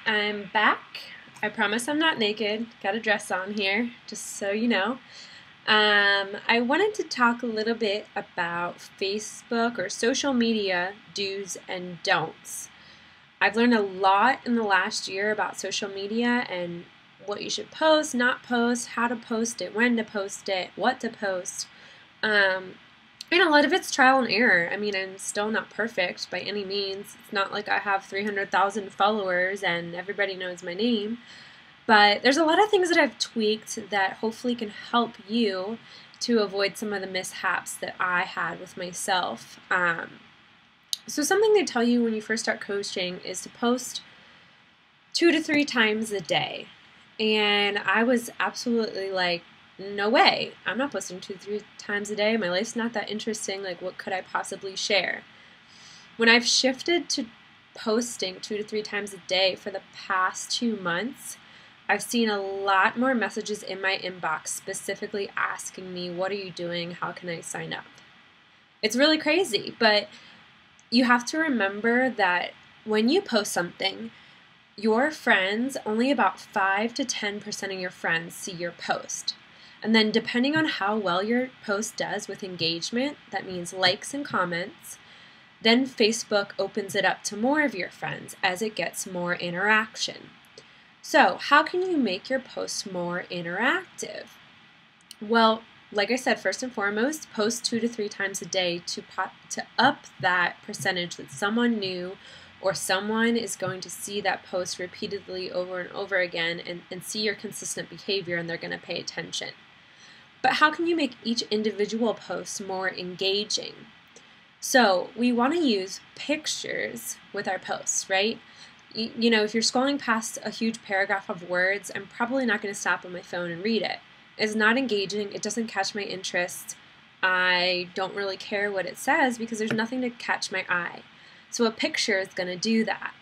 I'm back. I promise I'm not naked. Got a dress on here, just so you know. I wanted to talk a little bit about Facebook or social media do's and don'ts. I've learned a lot in the last year about social media and what you should post, not post, how to post it, when to post it, what to post. And a lot of it's trial and error. I mean, I'm still not perfect by any means. It's not like I have 300,000 followers and everybody knows my name. But there's a lot of things that I've tweaked that hopefully can help you to avoid some of the mishaps that I had with myself. So something they tell you when you first start coaching is to post 2 to 3 times a day. And I was absolutely like, no way, I'm not posting 2 to 3 times a day. My life's not that interesting. Like, what could I possibly share? When I've shifted to posting 2 to 3 times a day for the past 2 months, I've seen a lot more messages in my inbox specifically asking me, what are you doing? How can I sign up? It's really crazy, but you have to remember that when you post something, your friends, only about 5 to 10% of your friends see your post. And then depending on how well your post does with engagement, that means likes and comments, then Facebook opens it up to more of your friends as it gets more interaction. So how can you make your posts more interactive? Well, like I said, first and foremost, post 2 to 3 times a day to up that percentage that someone new or someone is going to see that post repeatedly over and over again and see your consistent behavior, and they're going to pay attention. But how can you make each individual post more engaging? So we want to use pictures with our posts, right? You know, if you're scrolling past a huge paragraph of words, I'm probably not going to stop on my phone and read it. It's not engaging. It doesn't catch my interest. I don't really care what it says because there's nothing to catch my eye. So a picture is going to do that.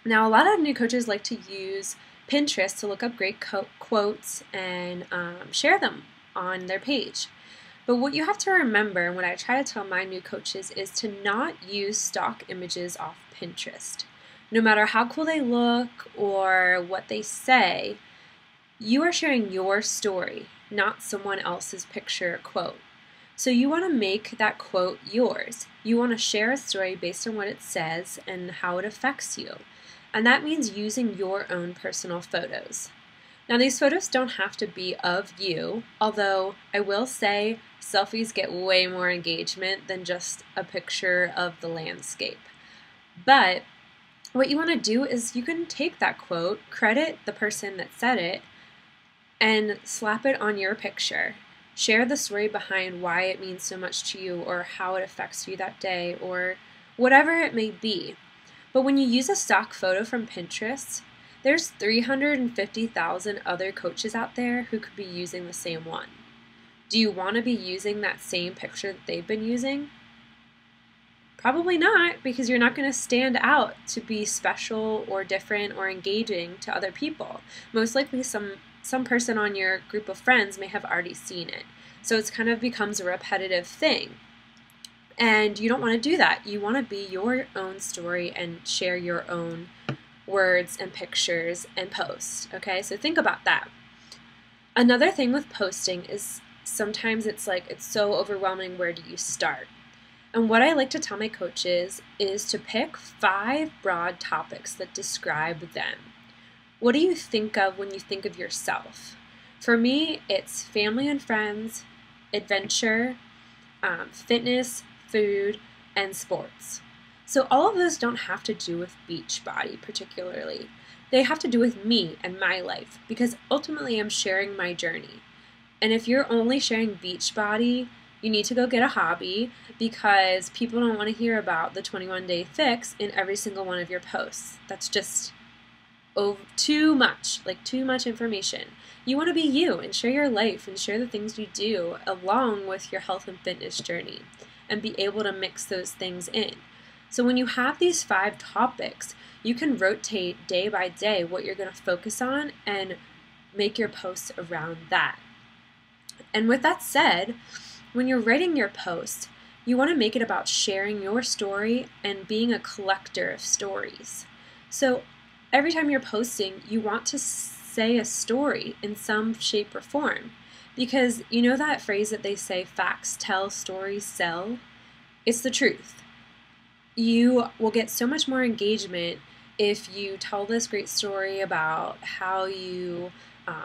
Now, a lot of new coaches like to use Pinterest to look up great quotes and share them on their page. But what you have to remember, and what I try to tell my new coaches, is to not use stock images off Pinterest. No matter how cool they look or what they say, you are sharing your story, not someone else's picture or quote. So you want to make that quote yours. You want to share a story based on what it says and how it affects you. And that means using your own personal photos. Now, these photos don't have to be of you, although I will say selfies get way more engagement than just a picture of the landscape. But what you want to do is you can take that quote, credit the person that said it, and slap it on your picture. Share the story behind why it means so much to you or how it affects you that day or whatever it may be. But when you use a stock photo from Pinterest, there's 350,000 other coaches out there who could be using the same one. Do you want to be using that same picture that they've been using? Probably not, because you're not going to stand out to be special or different or engaging to other people. Most likely some person on your group of friends may have already seen it. So it kind of becomes a repetitive thing. And you don't want to do that. You want to be your own story and share your own words and pictures and post. Okay, so think about that. Another thing with posting is sometimes it's so overwhelming, where do you start? And what I like to tell my coaches is to pick 5 broad topics that describe them. What do you think of when you think of yourself? For me, it's family and friends, adventure, fitness, food, and sports. So all of those don't have to do with Beachbody particularly. They have to do with me and my life, because ultimately I'm sharing my journey. And if you're only sharing Beachbody, you need to go get a hobby, because people don't want to hear about the 21-day fix in every single one of your posts. That's just too much information. You want to be you and share your life and share the things you do along with your health and fitness journey and be able to mix those things in. So when you have these 5 topics, you can rotate day by day what you're going to focus on and make your posts around that. And with that said, when you're writing your post, you want to make it about sharing your story and being a collector of stories. So every time you're posting, you want to say a story in some shape or form. Because you know that phrase that they say, facts tell, stories sell? It's the truth. You will get so much more engagement if you tell this great story about how you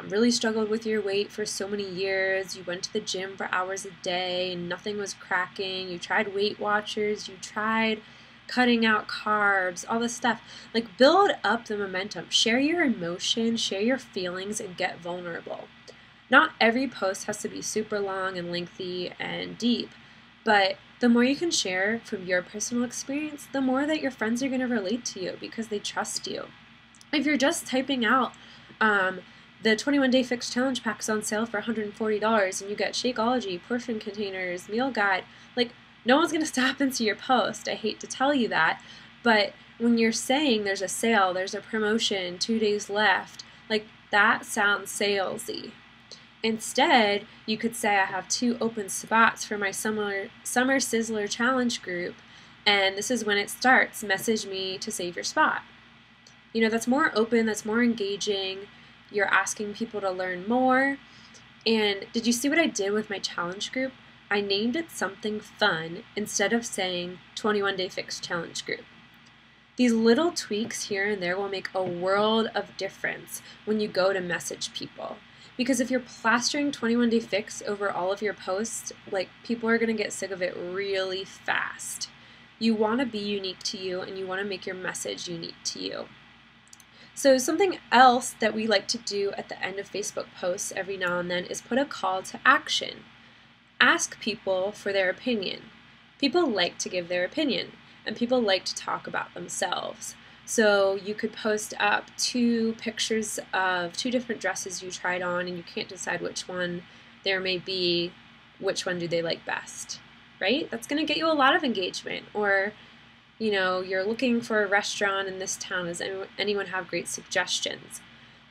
really struggled with your weight for so many years. You went to the gym for hours a day and nothing was cracking. You tried Weight Watchers. You tried cutting out carbs, all this stuff. Like, build up the momentum. Share your emotions, share your feelings, and get vulnerable. Not every post has to be super long and lengthy and deep, but the more you can share from your personal experience, the more that your friends are going to relate to you because they trust you. If you're just typing out the 21-Day Fix Challenge pack is on sale for $140 and you get Shakeology, portion containers, meal guide, like, no one's going to stop and see your post. I hate to tell you that, but when you're saying there's a sale, there's a promotion, 2 days left, like, that sounds salesy. Instead, you could say, I have 2 open spots for my Summer Sizzler Challenge group, and this is when it starts. Message me to save your spot. You know, that's more open, that's more engaging. You're asking people to learn more. And did you see what I did with my challenge group? I named it something fun instead of saying 21-Day Fix Challenge group. These little tweaks here and there will make a world of difference when you go to message people. Because if you're plastering 21-Day Fix over all of your posts, like, people are going to get sick of it really fast. You want to be unique to you, and you want to make your message unique to you. So something else that we like to do at the end of Facebook posts every now and then is put a call to action. Ask people for their opinion. People like to give their opinion, and people like to talk about themselves. So you could post up 2 pictures of 2 different dresses you tried on and you can't decide which one there may be, which one do they like best, right? That's going to get you a lot of engagement. Or, you know, you're looking for a restaurant in this town. Does anyone have great suggestions?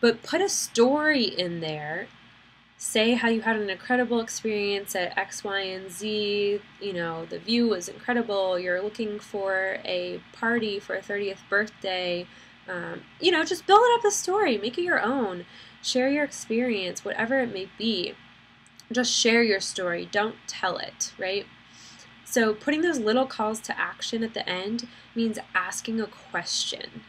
But put a story in there. Say how you had an incredible experience at X, Y, and Z. You know, the view was incredible. You're looking for a party for a 30th birthday. You know, just build up the story. Make it your own. Share your experience, whatever it may be. Just share your story. Don't tell it, right? So putting those little calls to action at the end means asking a question.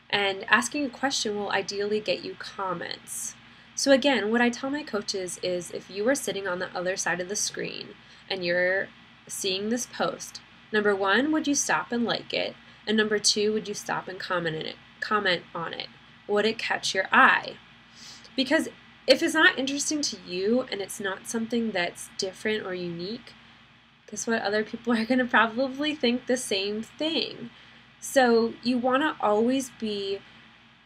And asking a question will ideally get you comments. So again, what I tell my coaches is, if you were sitting on the other side of the screen and you're seeing this post, number 1, would you stop and like it? And number 2, would you stop and comment on it? Would it catch your eye? Because if it's not interesting to you and it's not something that's different or unique, guess what? Other people are going to probably think the same thing. So you want to always be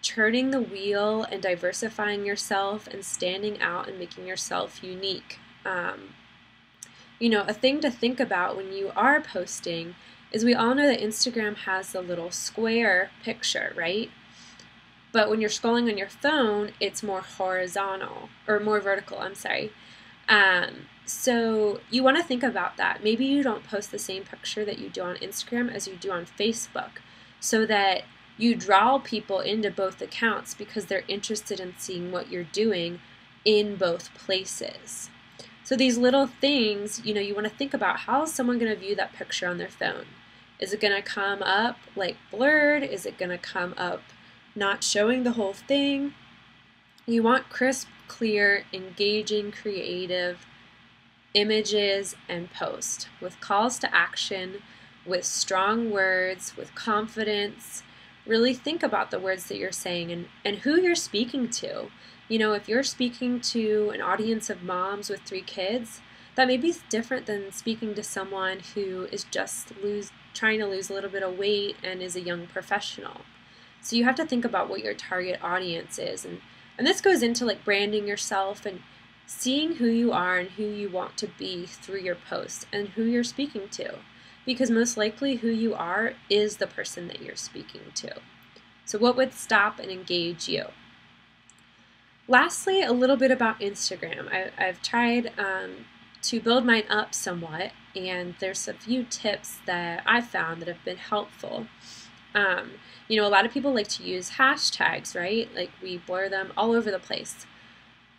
turning the wheel and diversifying yourself and standing out and making yourself unique. You know, a thing to think about when you are posting is, we all know that Instagram has the little square picture, right? But when you're scrolling on your phone, it's more horizontal, or more vertical, I'm sorry. So you want to think about that. Maybe you don't post the same picture that you do on Instagram as you do on Facebook, so that you draw people into both accounts because they're interested in seeing what you're doing in both places. So these little things, you know, you want to think about, how is someone going to view that picture on their phone? Is it going to come up like blurred? Is it going to come up not showing the whole thing? You want crisp, clear, engaging, creative images and post with calls to action, with strong words, with confidence. Really think about the words that you're saying and who you're speaking to. You know, if you're speaking to an audience of moms with 3 kids, that may be different than speaking to someone who is just trying to lose a little bit of weight and is a young professional. So you have to think about what your target audience is. And this goes into like branding yourself and seeing who you are and who you want to be through your posts and who you're speaking to. Because most likely who you are is the person that you're speaking to. So what would stop and engage you? Lastly, a little bit about Instagram. I've tried to build mine up somewhat, and there's a few tips that I've found that have been helpful. A lot of people like to use hashtags, right? Like we blur them all over the place.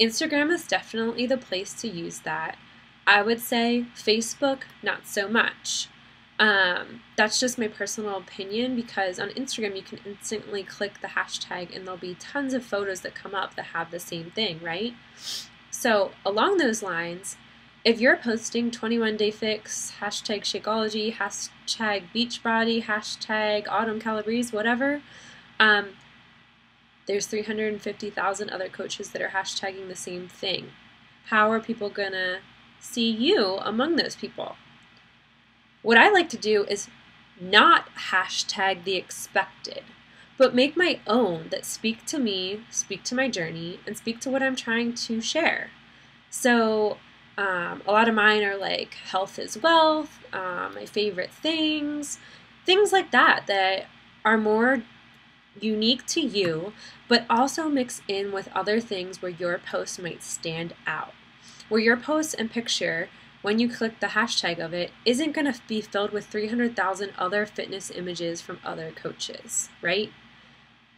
Instagram is definitely the place to use that. I would say Facebook, not so much. That's just my personal opinion, because on Instagram you can instantly click the hashtag and there'll be tons of photos that come up that have the same thing, right? So along those lines, if you're posting 21 Day Fix, hashtag Shakeology, hashtag Beachbody, hashtag Autumn Calabrese, whatever, there's 350,000 other coaches that are hashtagging the same thing. How are people gonna see you among those people? What I like to do is not hashtag the expected, but make my own that speak to me, speak to my journey, and speak to what I'm trying to share. So a lot of mine are like health is wealth, my favorite things like that are more unique to you, but also mix in with other things where your post might stand out. Where your post and picture, when you click the hashtag of it, isn't going to be filled with 300,000 other fitness images from other coaches, right?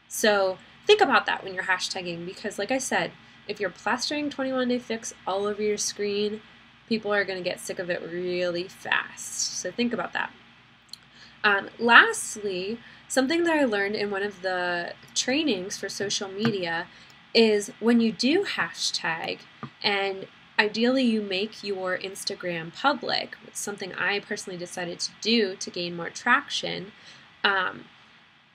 So think about that when you're hashtagging, because like I said, if you're plastering 21 Day Fix all over your screen, people are going to get sick of it really fast. So think about that. Lastly, something that I learned in one of the trainings for social media is when you do hashtag, and ideally you make your Instagram public, which is something I personally decided to do to gain more traction,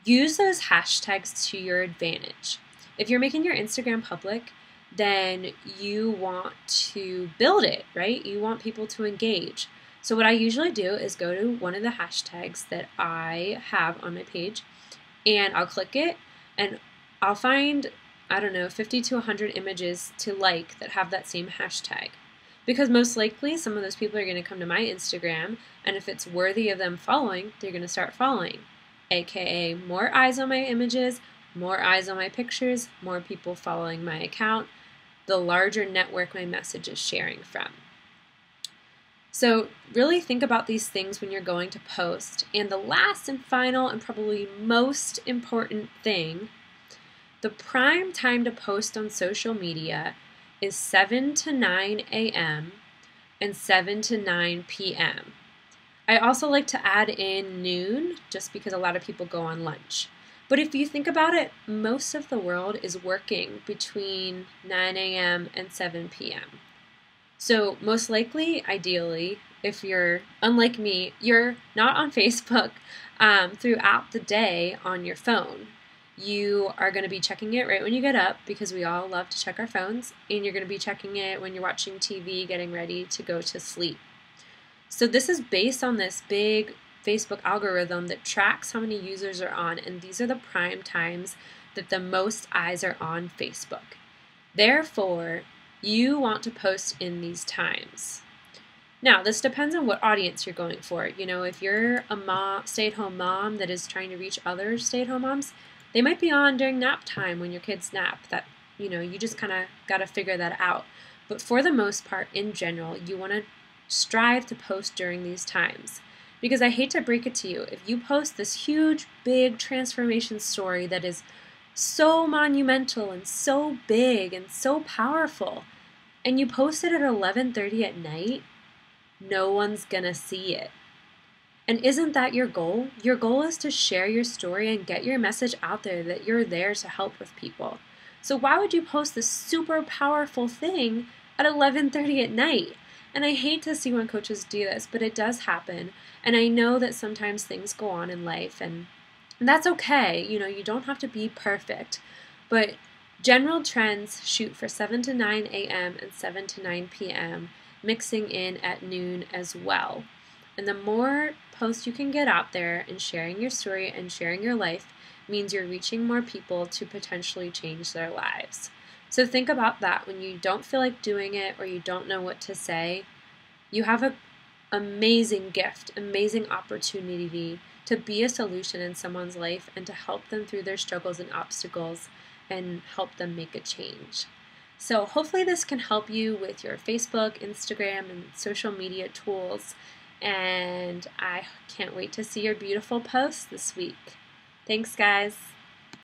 use those hashtags to your advantage. If you're making your Instagram public, then you want to build it, right? You want people to engage. So what I usually do is go to one of the hashtags that I have on my page, and I'll click it, and I'll find, 50 to 100 images to like that have that same hashtag. Because most likely some of those people are going to come to my Instagram, and if it's worthy of them following, they're going to start following. AKA more eyes on my images, more eyes on my pictures, more people following my account, the larger network my message is sharing from. So really think about these things when you're going to post. And the last and final and probably most important thing, the prime time to post on social media is 7 to 9 a.m. and 7 to 9 p.m. I also like to add in noon, just because a lot of people go on lunch. But if you think about it, most of the world is working between 9 a.m. and 7 p.m. So most likely, ideally, if you're unlike me, you're not on Facebook throughout the day on your phone. You are going to be checking it right when you get up, because we all love to check our phones, and you're going to be checking it when you're watching TV, getting ready to go to sleep. So this is based on this big Facebook algorithm that tracks how many users are on, and these are the prime times that the most eyes are on Facebook. Therefore, you want to post in these times. Now, this depends on what audience you're going for. If you're a stay-at-home mom that is trying to reach other stay-at-home moms, they might be on during nap time when your kids nap. That, you just kind of got to figure that out. But for the most part, in general, you want to strive to post during these times. Because I hate to break it to you, if you post this huge, big transformation story that is so monumental and so big and so powerful, and you post it at 11:30 at night, no one's gonna see it. And isn't that your goal? Your goal is to share your story and get your message out there that you're there to help with people. So why would you post this super powerful thing at 11:30 at night? And I hate to see when coaches do this, but it does happen. And I know that sometimes things go on in life, and that's okay. You don't have to be perfect. But general trends shoot for 7 to 9 a.m. and 7 to 9 p.m., mixing in at noon as well. And the more posts you can get out there and sharing your story and sharing your life means you're reaching more people to potentially change their lives. So think about that when you don't feel like doing it or you don't know what to say. You have an amazing gift, amazing opportunity to be a solution in someone's life and to help them through their struggles and obstacles and help them make a change. So hopefully this can help you with your Facebook, Instagram, and social media tools. And I can't wait to see your beautiful posts this week. Thanks, guys.